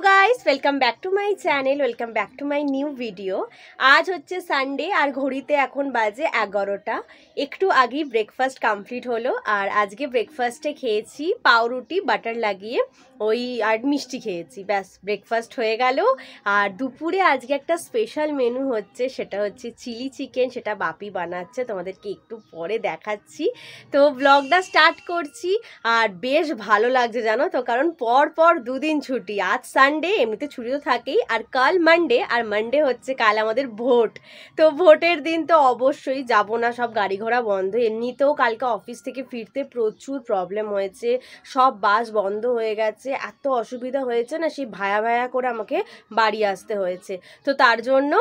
Hello guys, welcome back to my channel, welcome back to my new video. আজ হচ্ছে Sunday আর ঘড়িতে এখন বাজে 11টা। একটু আগেই ব্রেকফাস্ট কমপ্লিট হলো আর আজকে ব্রেকফাস্টে খেয়েছি পাউরুটি বাটার লাগিয়ে ওই আর মিষ্টি খেয়েছি, ব্যাস ব্রেকফাস্ট হয়ে গেল। আর দুপুরে আজকে একটা স্পেশাল মেনু হচ্ছে, সেটা হচ্ছে চিলি চিকেন, সেটা বাপি বানাচ্ছে, তোমাদেরকে একটু পরে দেখাচ্ছি। তো ব্লগটা স্টার্ট করছি আর বেশ ভালো লাগছে জানো তো, কারণ পর পর দুদিন ছুটি। আজ সানডে, এমনিতে ছুটি তো থাকেই, আর কাল মানডে, আর মানডে হচ্ছে কাল আমাদের ভোট। তো ভোটের দিন তো অবশ্যই যাব না, সব গাড়ি ঘোড়া বন্ধ। এমনিতেও কালকে অফিস থেকে ফিরতে প্রচুর প্রবলেম হয়েছে, সব বাস বন্ধ হয়ে গেছে, এত অসুবিধা হয়েছে না, সেই ভায়া ভায়া করে আমাকে বাড়ি আসতে হয়েছে। তো তার জন্য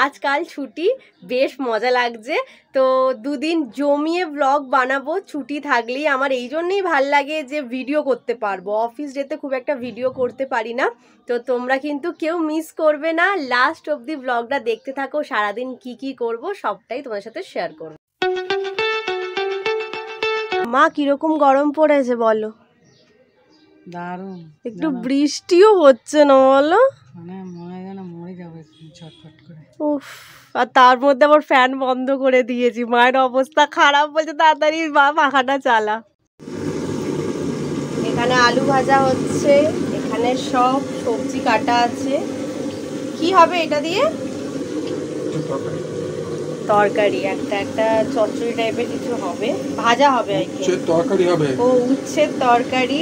আজকাল ছুটি, বেশ মজা লাগছে। তো দুদিন জমিয়ে ব্লগ বানাবো ছুটি থাকলেই। আমার এই জন্যই ভাল লাগে যে ভিডিও করতে পারবো, অফিস যেতে খুব একটা ভিডিও করতে পারি না। তো তোমরা কিন্তু কেউ মিস করবে না, লাস্ট অবধি ব্লগটা দেখতে থাকো। সারাদিন কি কি করব সবটাই তোমাদের সাথে শেয়ার করবো। মা কিরকম গরম পড়েছে বলো? দারুণ, একটু বৃষ্টিও হচ্ছে না বলো, মানে মনে হয় যেন মরে যাবে ছটফট করে। উফ, আর তার মধ্যে আবার ফ্যান বন্ধ করে দিয়েছি। মায়ের অবস্থা খারাপ, বলছে তাড়াতাড়ি পাখাটা চালা। এখানে আলু ভাজা হচ্ছে, এখানে সব সবজি কাটা আছে। কি হবে এটা দিয়ে? তরকারি, একটা চচ্চড়ি টাইপের কিছু হবে, ভাজা হবে, তরকারি হবে। ও উচ্ছের তরকারি।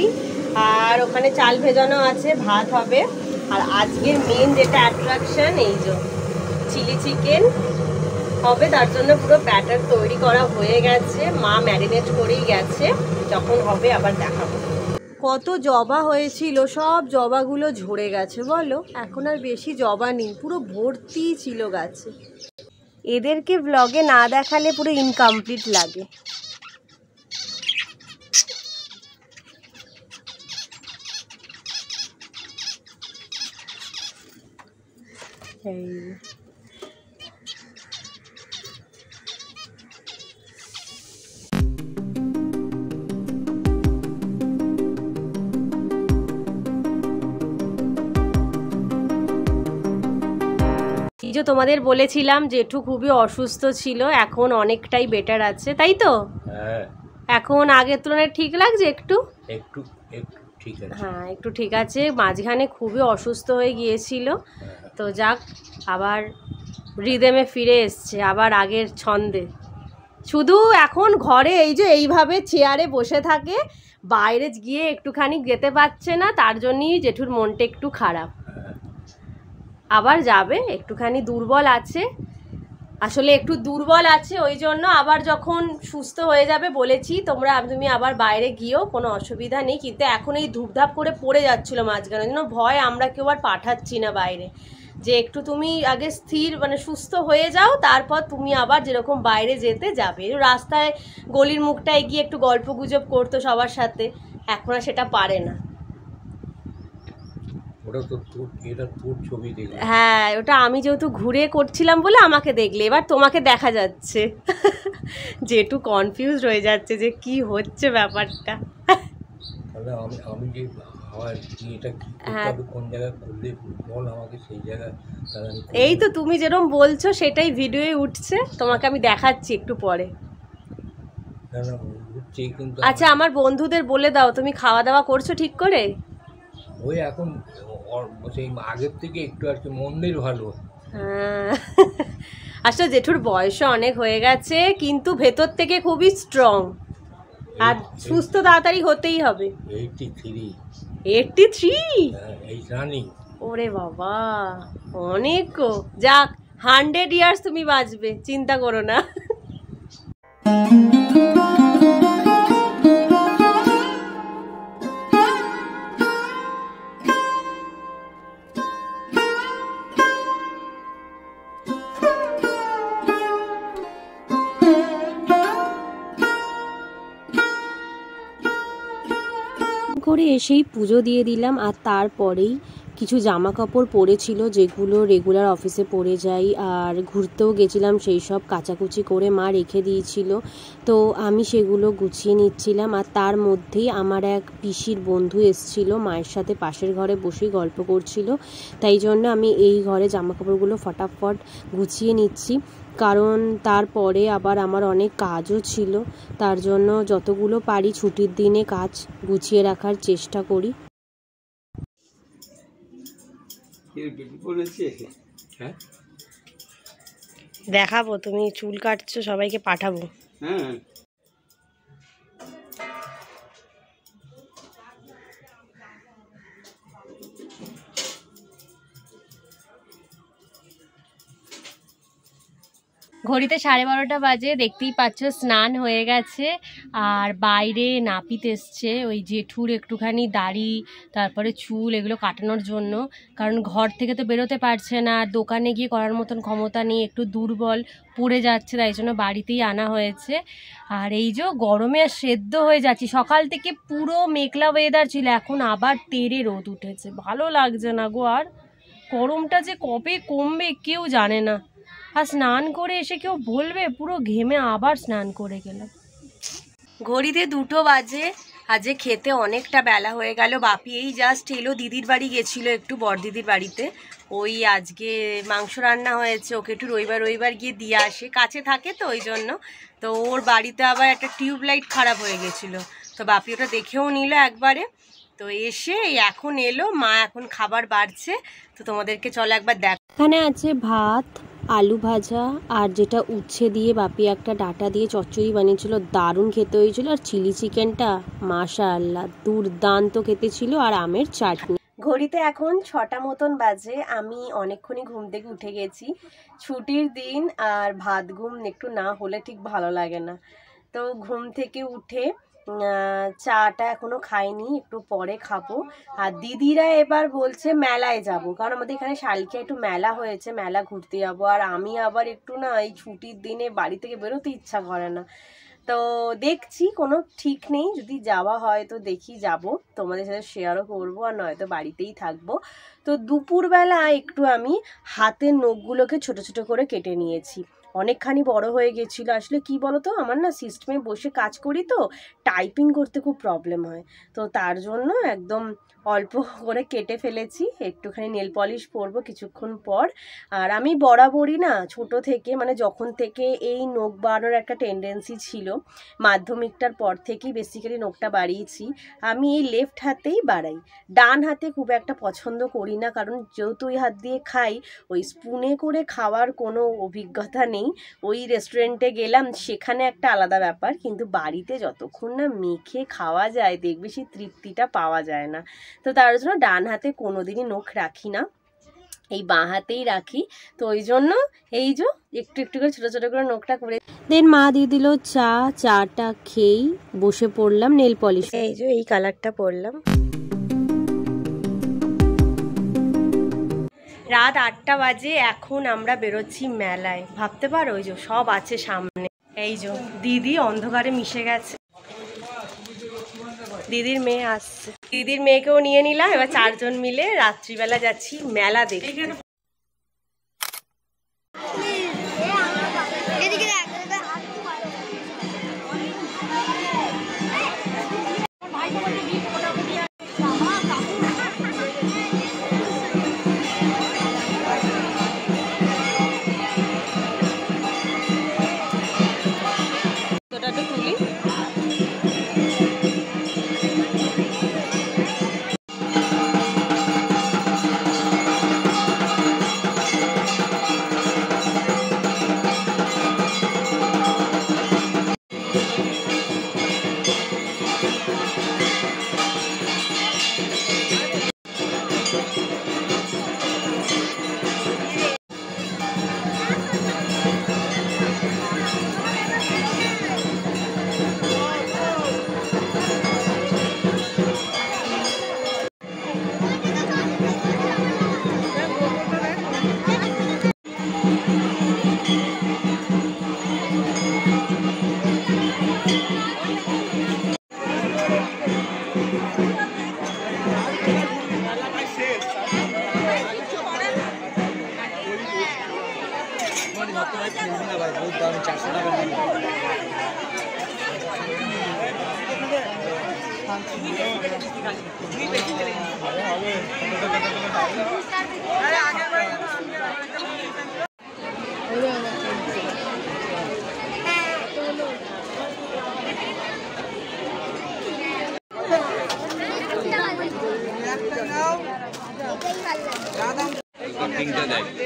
আর ওখানে চাল ভেজানো আছে, ভাত হবে। আর আজকের মেন যেটা অ্যাট্রাকশন, এই যে চিলি চিকেন হবে, তার জন্য পুরো ব্যাটার তৈরি করা হয়ে গেছে, মা ম্যারিনেট করেই গেছে, যখন হবে আবার দেখাবো। কত জবা হয়েছিল, সব জবাগুলো ঝরে গেছে বলো, এখন আর বেশি জবা নেই, পুরো ভর্তি ছিল গাছে। এদেরকে ব্লগে না দেখালে পুরো ইনকমপ্লিট লাগে। এই যে তোমাদের বলেছিলাম জেঠু খুবই অসুস্থ ছিল, এখন অনেকটাই বেটার আছে, তাই তো? হ্যাঁ, এখন আগের তুলনায় ঠিক লাগছে একটু একটু একটু ঠিক আছে। হ্যাঁ, একটু ঠিক আছে। মাঝখানে খুবই অসুস্থ হয়ে গিয়েছিল, তো যাক আবার রিদেমে ফিরে এসছে, আবার আগের ছন্দে। শুধু এখন ঘরে এই যে এইভাবে চেয়ারে বসে থাকে, বাইরে গিয়ে একটুখানি যেতে পারছে না, তার জন্যই জেঠুর মনটা একটু খারাপ। আবার যাবে, একটুখানি দুর্বল আছে, আসলে একটু দুর্বল আছে, ওই জন্য আবার যখন সুস্থ হয়ে যাবে বলেছি তুমি আবার বাইরে গিয়েও কোনো অসুবিধা নেই। কিন্তু এখন এই ধূপধাপ করে পড়ে যাচ্ছিলো মাঝখানে, জন্য ভয় আমরা কেউ আর পাঠাচ্ছি না বাইরে, যে একটু তুমি আগে স্থির মানে সুস্থ হয়ে যাও, তারপর তুমি আবার যেরকম বাইরে যেতে যাবে। রাস্তায় গলির মুখটায় গিয়ে একটু গল্প গুজব করতো সবার সাথে, এখন আর সেটা পারে না। হ্যাঁ, ওটা আমি যেহেতু ঘুরে করছিলাম বলে আমাকে দেখলে, এবার তোমাকে দেখা যাচ্ছে। যেটু কনফিউজড হয়ে যাচ্ছে যে কি হচ্ছে ব্যাপারটা। এই তো তুমি যেরকম বলছো সেটাই ভিডিওয়ে উঠছে, তোমাকে আমি দেখাচ্ছি একটু পরে। আচ্ছা, আমার বন্ধুদের বলে দাও তুমি খাওয়া দাওয়া করছো ঠিক করে। ওই এখন সেই আগের থেকে একটু আর কি মন্দির ভালো। হ্যাঁ, আসলে জেঠুর বয়সও অনেক হয়ে গেছে, কিন্তু ভেতর থেকে খুবই স্ট্রং, আর সুস্থ তাড়াতাড়ি হতেই হবে। 83? এই রানিং। ওরে বাবা, অনেক গো। যাক, 100 ইয়ার্স তুমি বাঁচবে, চিন্তা করো না। করে এসেই পুজো দিয়ে দিলাম, আর তারপরেই কিছু জামা কাপড় পরেছিল যেগুলো রেগুলার অফিসে পরে যাই, আর ঘুরতেও গেছিলাম, সেই সব কাচাকুচি করে মা রেখে দিয়েছিল। তো আমি সেগুলো গুছিয়ে নিচ্ছিলাম, আর তার মধ্যেই আমার এক পিসির বন্ধু এসেছিল, মায়ের সাথে পাশের ঘরে বসেই গল্প করছিল। তাই জন্য আমি এই ঘরে জামা কাপড়গুলো ফটাফট গুছিয়ে নিচ্ছি, কারণ তারপরে আবার আমার অনেক কাজও ছিল। তার জন্য যতগুলো পারি ছুটির দিনে কাজ গুছিয়ে রাখার চেষ্টা করি। হ্যাঁ, দেখাবো, তুমি চুল কাটছো, সবাইকে পাঠাবো। হ্যাঁ, ঘড়িতে 12:30 বাজে, দেখতেই পাচ্ছ স্নান হয়ে গেছে। আর বাইরে নাপিত এসছে ওই জেঠুর একটুখানি দাড়ি তারপরে চুল এগুলো কাটানোর জন্য, কারণ ঘর থেকে তো বেরোতে পারছে না, দোকানে গিয়ে করার মতন ক্ষমতা নেই, একটু দুর্বল, পড়ে যাচ্ছে, তাই জন্য বাড়িতেই আনা হয়েছে। আর এই যে গরমে আর সেদ্ধ হয়ে যাচ্ছি, সকাল থেকে পুরো মেঘলা ওয়েদার ছিল, এখন আবার তেড়ে রোদ উঠেছে, ভালো লাগছে না গো। আর গরমটা যে কবে কমবে কেউ জানে না। আর স্নান করে এসে কেউ বলবে পুরো ঘেমে আবার স্নান করে গেলাম। ঘড়িতে 2টো বাজে, আজকে খেতে অনেকটা বেলা হয়ে গেল। বাপি এই জাস্ট এলো, দিদির বাড়ি গেছিল একটু, বড়দিদির বাড়িতে। ওই আজকে মাংস রান্না হয়েছে, ওকে একটু রবিবার গিয়ে দিয়ে আসে, কাছে থাকে তো ওই জন্য। তো ওর বাড়িতে আবার একটা টিউবলাইট খারাপ হয়ে গেছিলো, তো বাপি ওটা দেখেও নিল একবারে। তো এসে এখন এলো, মা এখন খাবার বাড়ছে, তো তোমাদেরকে চলো একবার দেখ। এখানে আছে ভাত, আলু ভাজা, আর যেটা উচ্ছে দিয়ে বাপি একটা ডাটা দিয়ে চচ্চড়ি বানিয়েছিল, দারুণ খেতে হয়েছিল। আর চিলি চিকেনটা মাশাআল্লাহ দুর্দান্ত খেতে ছিল, আর আমের চাটনি। ঘড়িতে এখন 6টা মতন বাজে, আমি অনেকক্ষণই ঘুম থেকে উঠে গেছি। ছুটির দিন আর ভাত ঘুম একটু না হলে ঠিক ভালো লাগে না। তো ঘুম থেকে উঠে চাটা এখনো খাইনি, একটু পরে খাবো। আর দিদিরা এবার বলছে মেলায় যাব, কারণ আমাদের এখানে শালকে একটু মেলা হয়েছে, মেলা ঘুরতে যাবো। আর আমি আবার একটু না এই ছুটির দিনে বাড়ি থেকে বেরোতে ইচ্ছা করে না। তো দেখছি, কোনো ঠিক নেই, যদি যাওয়া হয় তো দেখি যাব, তোমাদের সাথে শেয়ারও করবো, আর নয়তো বাড়িতেই থাকবো। তো দুপুরবেলা একটু আমি হাতের নখগুলোকে ছোট ছোট করে কেটে নিয়েছি, অনেকখানি বড় হয়ে গেছিলো। আসলে কি বলো তো, আমার না সিস্টেমে বসে কাজ করি তো, টাইপিং করতে খুব প্রবলেম হয়, তো তার জন্য একদম অল্প করে কেটে ফেলেছি। একটুখানি নেল পলিশ পরবো কিছুক্ষণ পর। আর আমি বরাবরই না ছোট থেকে, মানে যখন থেকে এই নখ বাড়ানোর একটা টেন্ডেন্সি ছিল, মাধ্যমিকটার পর থেকেই বেসিক্যালি নখটা বাড়িয়েছি। আমি এই লেফট হাতেই বাড়াই, ডান হাতে খুব একটা পছন্দ করি না, কারণ যেহেতু ওই হাত দিয়ে খাই, ওই স্পুনে করে খাওয়ার কোনো অভিজ্ঞতা নেই। ওই রেস্টুরেন্টে গেলাম, সেখানে একটা আলাদা ব্যাপার, কিন্তু বাড়িতে যতক্ষণ না মেখে খাওয়া যায় দেখবে সেই তৃপ্তিটা পাওয়া যায় না। তো তার জন্য ডান হাতে কোনোদিনই নখ রাখি না, এই বাঁ হাতেই রাখি। তো ওই জন্য এই যে একটু একটু করে ছোটো ছোটো করে নখটা করে দেন মা দিয়ে দিল চা, চাটা খেয়েই বসে পড়লাম নেল পলিশ। এই যে এই কালারটা পরলাম। রাত 8টা বাজে, এখন আমরা বেরোচ্ছি মেলায়। ভাবতে পারো ওই যে সব আছে সামনে, এই যে দিদি অন্ধকারে মিশে গেছে, দিদির মেয়ে আসছে, দিদির মেয়েকেও নিয়ে নিলাম। এবার 4জন মিলে রাত্রিবেলা যাচ্ছি মেলা দেখতে।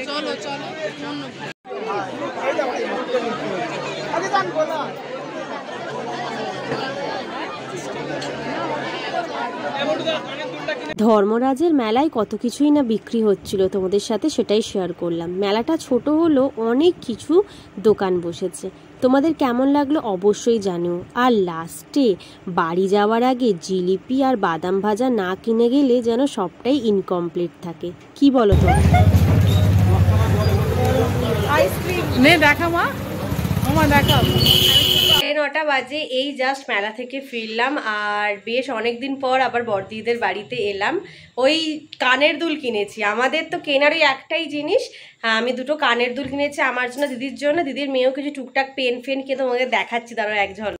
চলো চলো ধর্মরাজের মেলায় কত কিছুই না বিক্রি হচ্ছিল, তোমাদের সাথে সেটাই শেয়ার করলাম। মেলাটা ছোট হলো, অনেক কিছু দোকান বসেছে। তোমাদের কেমন লাগলো অবশ্যই জানিও। আর লাস্টে বাড়ি যাওয়ার আগে জিলিপি আর বাদাম ভাজা না কিনে গেলে যেন সবটাই ইনকমপ্লিট থাকে। কি বলো তোমরা? নে দেখা মা, মামা দেখা। 9টা বাজে, এই জাস্ট মেলা থেকে ফিরলাম। আর বেশ অনেক দিন পর আবার বড়দিদিদের বাড়িতে এলাম। ওই কানের দুল কিনেছি। আমাদের তো কেনার ওই একটাই জিনিস, আমি দুটো কানের দুল কিনেছি আমার জন্য, দিদির জন্য। দিদির মেয়েও কিছু টুকটাক পেন ফেন কিনে তোমাকে দেখাচ্ছি, দাঁড়াও এক ঝলক।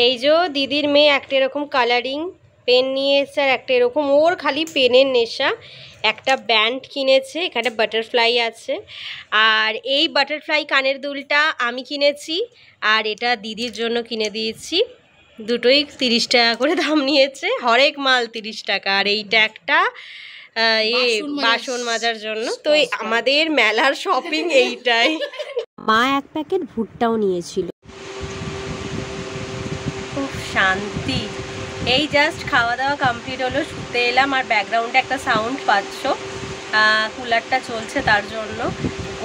এই যে দিদির মেয়ে একটা এরকম কালারিং পেন নিয়ে এসছে, আর একটা এরকম, ওর খালি পেনের নেশা। একটা ব্যান্ড কিনেছে, এখানে বাটারফ্লাই আছে। আর এই বাটারফ্লাই কানের দুলটা আমি কিনেছি, আর এটা দিদির জন্য কিনে দিয়েছি। দুটোই 30 টাকা করে দাম নিয়েছে, হরেক মাল 30 টাকা। আর এইটা একটা বাসন মাজার জন্য। তো আমাদের মেলার শপিং এইটাই। মা এক প্যাকেট ভুট্টাও নিয়েছিল। খুব শান্তি। এই জাস্ট খাওয়া দাওয়া কমপ্লিট হলো, শুতে এলাম। আর ব্যাকগ্রাউন্ডে একটা সাউন্ড পাচ্ছ, কুলারটা চলছে তার জন্য।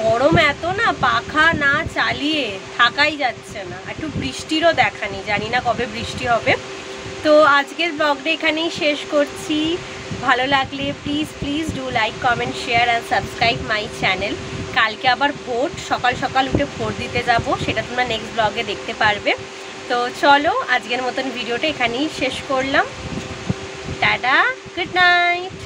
গরম এত না, পাখা না চালিয়ে থাকাই যাচ্ছে না। একটু বৃষ্টিরও দেখা নেই, জানি না কবে বৃষ্টি হবে। তো আজকের ব্লগটা এখানেই শেষ করছি। ভালো লাগলে please please do like, comment, share and subscribe my channel. কালকে আবার ভোট, সকাল সকাল উঠে ভোট দিতে যাব, সেটা তোমরা নেক্সট ব্লগে দেখতে পারবে। তো চলো আজকের মতন ভিডিওটা এখানেই শেষ করলাম। Tata, good night.